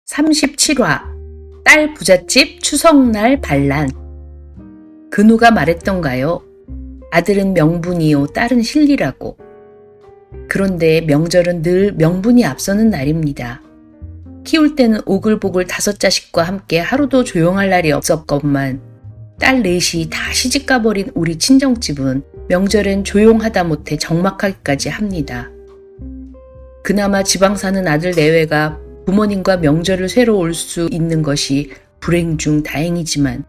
37화 딸 부잣집 추석날 반란. 근우가 말했던가요? 아들은 명분이요, 딸은 실리라고. 그런데 명절은 늘 명분이 앞서는 날입니다. 키울 때는 오글보글 5자식과 함께 하루도 조용할 날이 없었건만 딸 넷이 다 시집가버린 우리 친정집은 명절엔 조용하다 못해 적막하기까지 합니다. 그나마 지방 사는 아들 내외가 부모님과 명절을 쇠로 올 수 있는 것이 불행 중 다행이지만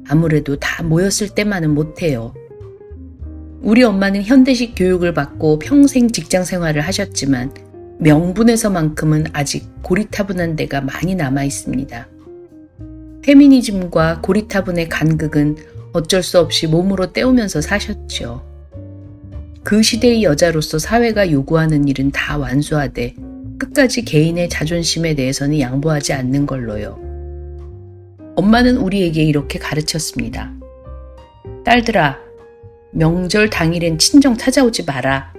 아무래도 다 모였을 때만은 못해요. 우리 엄마는 현대식 교육을 받고 평생 직장 생활을 하셨지만 명분에서만큼은 아직 고리타분한 데가 많이 남아 있습니다. 페미니즘과 고리타분의 간극은 어쩔 수 없이 몸으로 때우면서 사셨죠. 그 시대의 여자로서 사회가 요구하는 일은 다 완수하되 끝까지 개인의 자존심에 대해서는 양보하지 않는 걸로요. 엄마는 우리에게 이렇게 가르쳤습니다. 딸들아, 명절 당일엔 친정 찾아오지 마라.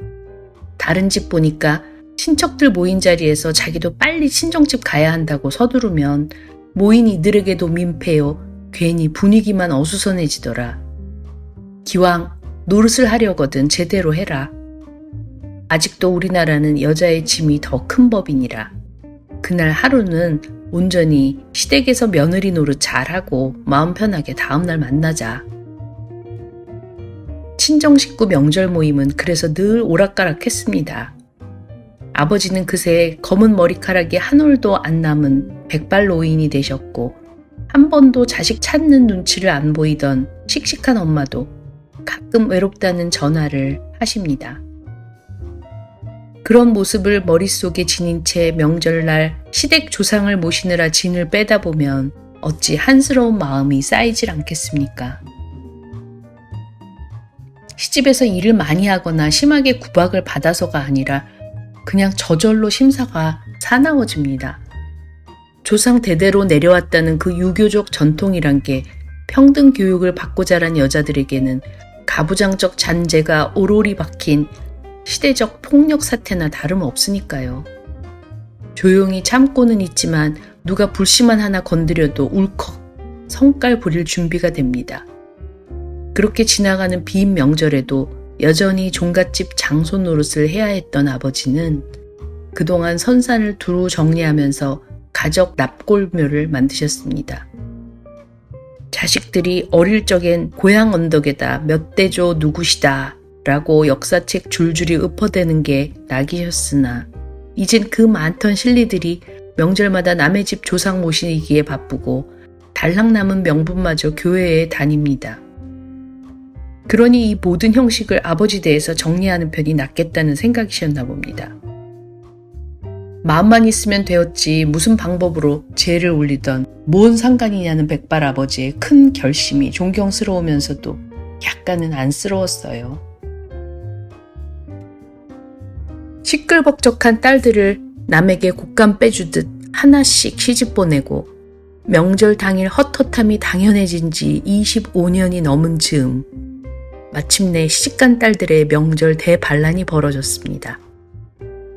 다른 집 보니까 친척들 모인 자리에서 자기도 빨리 친정집 가야 한다고 서두르면 모인 이들에게도 민폐요. 괜히 분위기만 어수선해지더라. 기왕 노릇을 하려거든 제대로 해라. 아직도 우리나라는 여자의 짐이 더 큰 법이니라. 그날 하루는 온전히 시댁에서 며느리 노릇 잘하고 마음 편하게 다음날 만나자. 친정 식구 명절 모임은 그래서 늘 오락가락했습니다. 아버지는 그새 검은 머리카락이 한 올도 안 남은 백발노인이 되셨고 한 번도 자식 찾는 눈치를 안 보이던 씩씩한 엄마도 가끔 외롭다는 전화를 하십니다. 그런 모습을 머릿속에 지닌 채 명절날 시댁 조상을 모시느라 진을 빼다 보면 어찌 한스러운 마음이 쌓이질 않겠습니까? 시집에서 일을 많이 하거나 심하게 구박을 받아서가 아니라 그냥 저절로 심사가 사나워집니다. 조상 대대로 내려왔다는 그 유교적 전통이란 게 평등 교육을 받고 자란 여자들에게는 가부장적 잔재가 오로리 박힌 시대적 폭력 사태나 다름없으니까요. 조용히 참고는 있지만 누가 불씨만 하나 건드려도 울컥 성깔 부릴 준비가 됩니다. 그렇게 지나가는 빈 명절에도 여전히 종갓집 장소 노릇을 해야 했던 아버지는 그동안 선산을 두루 정리하면서 가족 납골묘를 만드셨습니다. 자식들이 어릴 적엔 고향 언덕에다 몇 대조 누구시다 라고 역사책 줄줄이 읊어대는 게 낙이셨으나 이젠 그 많던 실리들이 명절마다 남의 집 조상 모시기에 바쁘고 달랑 남은 명분마저 교회에 다닙니다. 그러니 이 모든 형식을 아버지 대에서 정리하는 편이 낫겠다는 생각이셨나 봅니다. 마음만 있으면 되었지 무슨 방법으로 죄를 올리던 뭔 상관이냐는 백발 아버지의 큰 결심이 존경스러우면서도 약간은 안쓰러웠어요. 시끌벅적한 딸들을 남에게 곶감 빼주듯 하나씩 시집 보내고 명절 당일 헛헛함이 당연해진 지 25년이 넘은 즈음 마침내 시집간 딸들의 명절 대반란이 벌어졌습니다.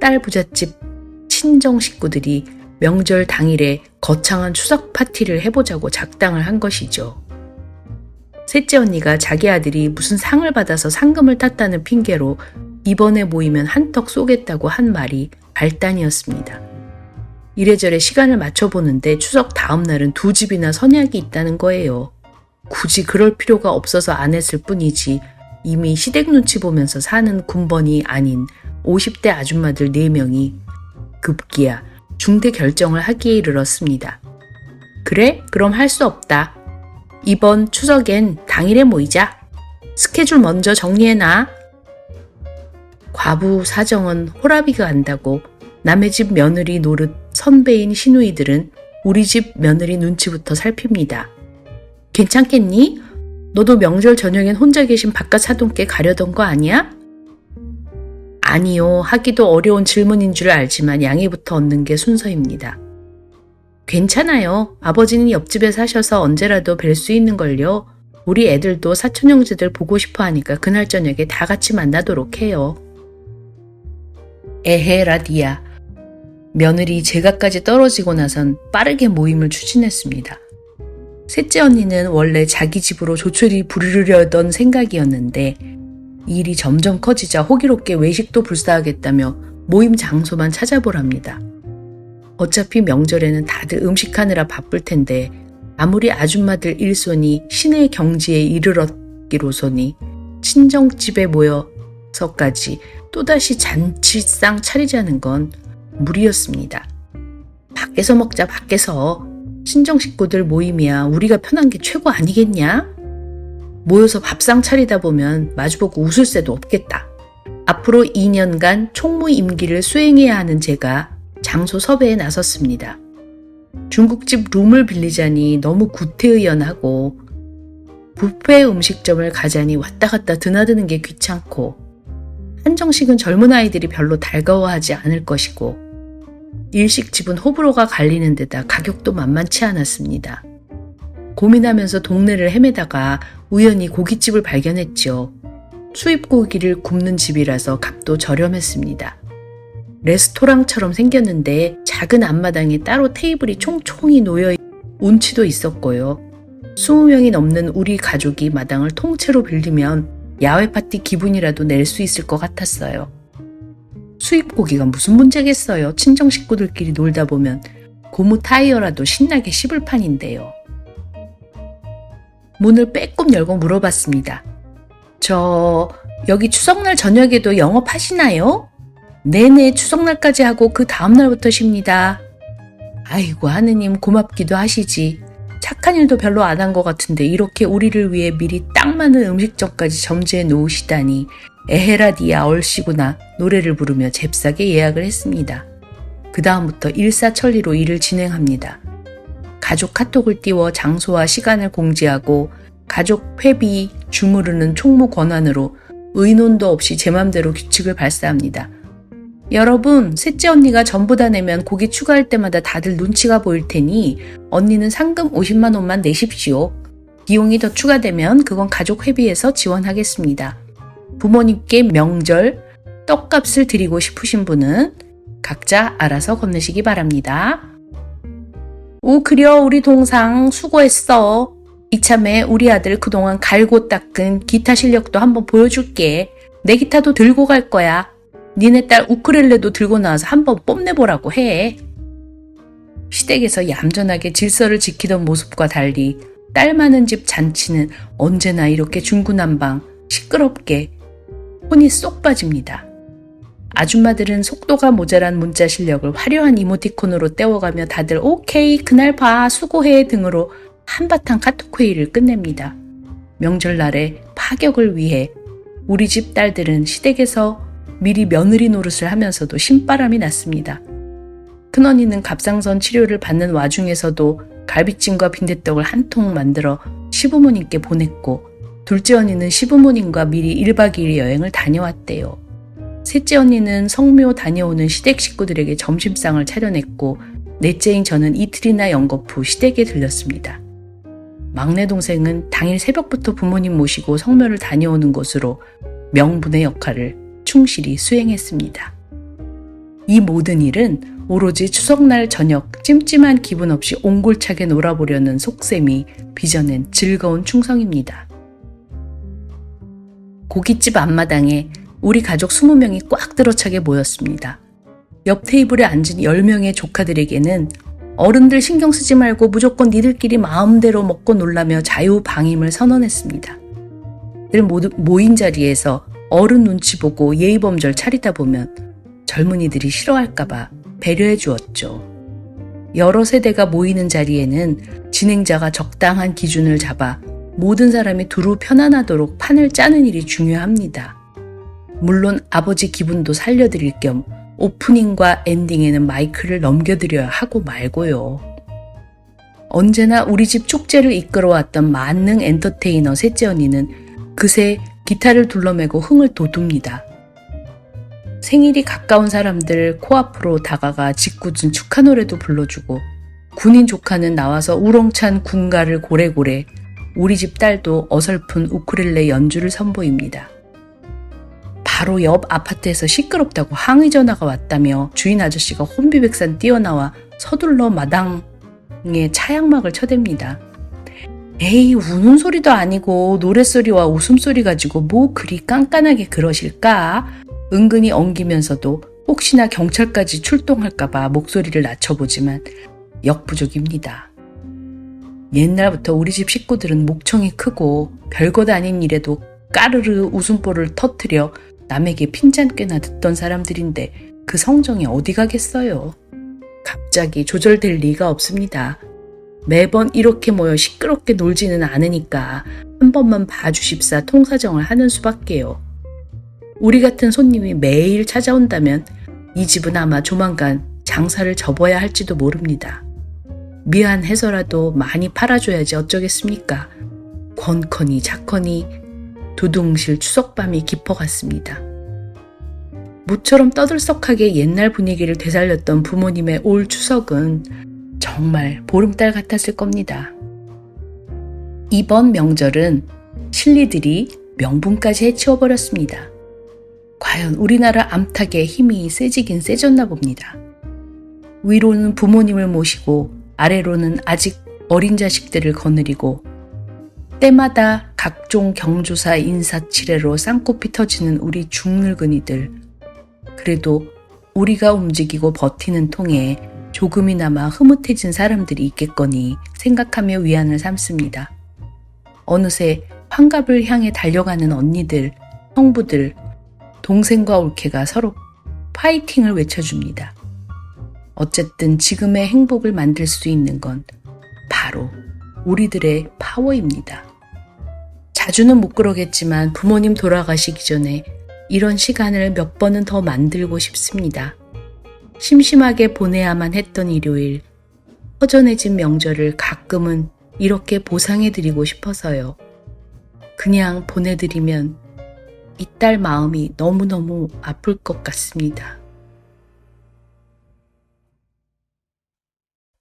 딸 부잣집 친정 식구들이 명절 당일에 거창한 추석 파티를 해보자고 작당을 한 것이죠. 셋째 언니가 자기 아들이 무슨 상을 받아서 상금을 탔다는 핑계로 이번에 모이면 한턱 쏘겠다고 한 말이 발단이었습니다. 이래저래 시간을 맞춰보는데 추석 다음 날은 두 집이나 선약이 있다는 거예요. 굳이 그럴 필요가 없어서 안 했을 뿐이지 이미 시댁 눈치 보면서 사는 군번이 아닌 50대 아줌마들 4명이 급기야 중대 결정을 하기에 이르렀습니다. 그래? 그럼 할 수 없다. 이번 추석엔 당일에 모이자. 스케줄 먼저 정리해놔. 과부 사정은 호라비가 안다고 남의 집 며느리 노릇 선배인 시누이들은 우리 집 며느리 눈치부터 살핍니다. 괜찮겠니? 너도 명절 저녁엔 혼자 계신 바깥 사돈께 가려던 거 아니야? 아니요. 하기도 어려운 질문인 줄 알지만 양해부터 얻는 게 순서입니다. 괜찮아요. 아버지는 옆집에 사셔서 언제라도 뵐 수 있는걸요. 우리 애들도 사촌 형제들 보고 싶어 하니까 그날 저녁에 다 같이 만나도록 해요. 에헤 라디야. 며느리 제가까지 떨어지고 나선 빠르게 모임을 추진했습니다. 셋째 언니는 원래 자기 집으로 조촐히 부르려던 생각이었는데 일이 점점 커지자 호기롭게 외식도 불사하겠다며 모임 장소만 찾아보랍니다. 어차피 명절에는 다들 음식하느라 바쁠 텐데 아무리 아줌마들 일손이 신의 경지에 이르렀기로서니 친정집에 모여서까지 또다시 잔치상 차리자는 건 무리였습니다. 밖에서 먹자, 밖에서. 친정 식구들 모임이야 우리가 편한 게 최고 아니겠냐? 모여서 밥상 차리다 보면 마주보고 웃을 새도 없겠다. 앞으로 2년간 총무 임기를 수행해야 하는 제가 장소 섭외에 나섰습니다. 중국집 룸을 빌리자니 너무 구태의연하고 뷔페 음식점을 가자니 왔다 갔다 드나드는 게 귀찮고 한정식은 젊은 아이들이 별로 달가워하지 않을 것이고 일식집은 호불호가 갈리는 데다 가격도 만만치 않았습니다. 고민하면서 동네를 헤매다가 우연히 고깃집을 발견했죠. 수입 고기를 굽는 집이라서 값도 저렴했습니다. 레스토랑처럼 생겼는데 작은 앞마당에 따로 테이블이 총총히 놓여 운치도 있었고요. 20명이 넘는 우리 가족이 마당을 통째로 빌리면 야외 파티 기분이라도 낼 수 있을 것 같았어요. 수입 고기가 무슨 문제겠어요. 친정 식구들끼리 놀다 보면 고무 타이어라도 신나게 씹을 판인데요. 문을 빼꼼 열고 물어봤습니다. 여기 추석날 저녁에도 영업하시나요? 네네, 추석날까지 하고 그 다음날부터 쉽니다. 아이고 하느님 고맙기도 하시지. 착한 일도 별로 안 한 것 같은데 이렇게 우리를 위해 미리 딱 맞는 음식점까지 점지해 놓으시다니 에헤라디야 얼씨구나 노래를 부르며 잽싸게 예약을 했습니다. 그 다음부터 일사천리로 일을 진행합니다. 가족 카톡을 띄워 장소와 시간을 공지하고 가족 회비 주무르는 총무 권한으로 의논도 없이 제 맘대로 규칙을 발사합니다. 여러분, 셋째 언니가 전부 다 내면 고기 추가할 때마다 다들 눈치가 보일 테니 언니는 상금 50만 원만 내십시오. 비용이 더 추가되면 그건 가족 회비에서 지원하겠습니다. 부모님께 명절 떡값을 드리고 싶으신 분은 각자 알아서 건네시기 바랍니다. 오, 그려 우리 동상 수고했어. 이참에 우리 아들 그동안 갈고 닦은 기타 실력도 한번 보여줄게. 내 기타도 들고 갈 거야. 니네 딸 우쿨렐레도 들고 나와서 한번 뽐내보라고 해. 시댁에서 얌전하게 질서를 지키던 모습과 달리 딸 많은 집 잔치는 언제나 이렇게 중구난방 시끄럽게 혼이 쏙 빠집니다. 아줌마들은 속도가 모자란 문자 실력을 화려한 이모티콘으로 떼워가며 다들 오케이 그날 봐 수고해 등으로 한바탕 카톡 회의를 끝냅니다. 명절날에 파격을 위해 우리 집 딸들은 시댁에서 미리 며느리 노릇을 하면서도 신바람이 났습니다. 큰언니는 갑상선 치료를 받는 와중에서도 갈비찜과 빈대떡을 한 통 만들어 시부모님께 보냈고 둘째 언니는 시부모님과 미리 1박 2일 여행을 다녀왔대요. 셋째 언니는 성묘 다녀오는 시댁 식구들에게 점심상을 차려냈고 넷째인 저는 이틀이나 연겁 후 시댁에 들렸습니다. 막내 동생은 당일 새벽부터 부모님 모시고 성묘를 다녀오는 것으로 명분의 역할을 충실히 수행했습니다. 이 모든 일은 오로지 추석날 저녁 찜찜한 기분 없이 옹골차게 놀아보려는 속셈이 빚어낸 즐거운 충성입니다. 고깃집 앞마당에 우리 가족 20명이 꽉 들어차게 모였습니다. 옆 테이블에 앉은 10명의 조카들에게는 어른들 신경 쓰지 말고 무조건 니들끼리 마음대로 먹고 놀라며 자유방임을 선언했습니다. 늘 모인 자리에서 어른 눈치 보고 예의범절 차리다 보면 젊은이들이 싫어할까봐 배려해 주었죠. 여러 세대가 모이는 자리에는 진행자가 적당한 기준을 잡아 모든 사람이 두루 편안하도록 판을 짜는 일이 중요합니다. 물론 아버지 기분도 살려드릴 겸 오프닝과 엔딩에는 마이크를 넘겨드려야 하고 말고요. 언제나 우리 집 축제를 이끌어왔던 만능 엔터테이너 셋째 언니는 그새 기타를 둘러매고 흥을 돋웁니다. 생일이 가까운 사람들 코앞으로 다가가 짓궂은 축하 노래도 불러주고 군인 조카는 나와서 우렁찬 군가를 고래고래 우리 집 딸도 어설픈 우쿨렐레 연주를 선보입니다. 바로 옆 아파트에서 시끄럽다고 항의 전화가 왔다며 주인 아저씨가 혼비백산 뛰어나와 서둘러 마당에 차양막을 쳐댑니다. 에이, 우는 소리도 아니고 노랫소리와 웃음소리 가지고 뭐 그리 깐깐하게 그러실까? 은근히 엉기면서도 혹시나 경찰까지 출동할까봐 목소리를 낮춰보지만 역부족입니다. 옛날부터 우리 집 식구들은 목청이 크고 별것 아닌 일에도 까르르 웃음보를 터뜨려 남에게 핀잔꾀나 듣던 사람들인데 그 성정이 어디 가겠어요. 갑자기 조절될 리가 없습니다. 매번 이렇게 모여 시끄럽게 놀지는 않으니까 한 번만 봐주십사 통사정을 하는 수밖에요. 우리 같은 손님이 매일 찾아온다면 이 집은 아마 조만간 장사를 접어야 할지도 모릅니다. 미안해서라도 많이 팔아줘야지 어쩌겠습니까. 권커니 자커니 두둥실 추석밤이 깊어갔습니다. 모처럼 떠들썩하게 옛날 분위기를 되살렸던 부모님의 올 추석은 정말 보름달 같았을 겁니다. 이번 명절은 신리들이 명분까지 해치워버렸습니다. 과연 우리나라 암탉의 힘이 세지긴 세졌나 봅니다. 위로는 부모님을 모시고 아래로는 아직 어린 자식들을 거느리고 때마다 각종 경조사 인사치레로 쌍코피 터지는 우리 중늙은이들. 그래도 우리가 움직이고 버티는 통에 조금이나마 흐뭇해진 사람들이 있겠거니 생각하며 위안을 삼습니다. 어느새 환갑을 향해 달려가는 언니들, 형부들, 동생과 올케가 서로 파이팅을 외쳐줍니다. 어쨌든 지금의 행복을 만들 수 있는 건 바로 우리들의 파워입니다. 자주는 못 그러겠지만 부모님 돌아가시기 전에 이런 시간을 몇 번은 더 만들고 싶습니다. 심심하게 보내야만 했던 일요일, 허전해진 명절을 가끔은 이렇게 보상해드리고 싶어서요. 그냥 보내드리면 이 딸 마음이 너무너무 아플 것 같습니다.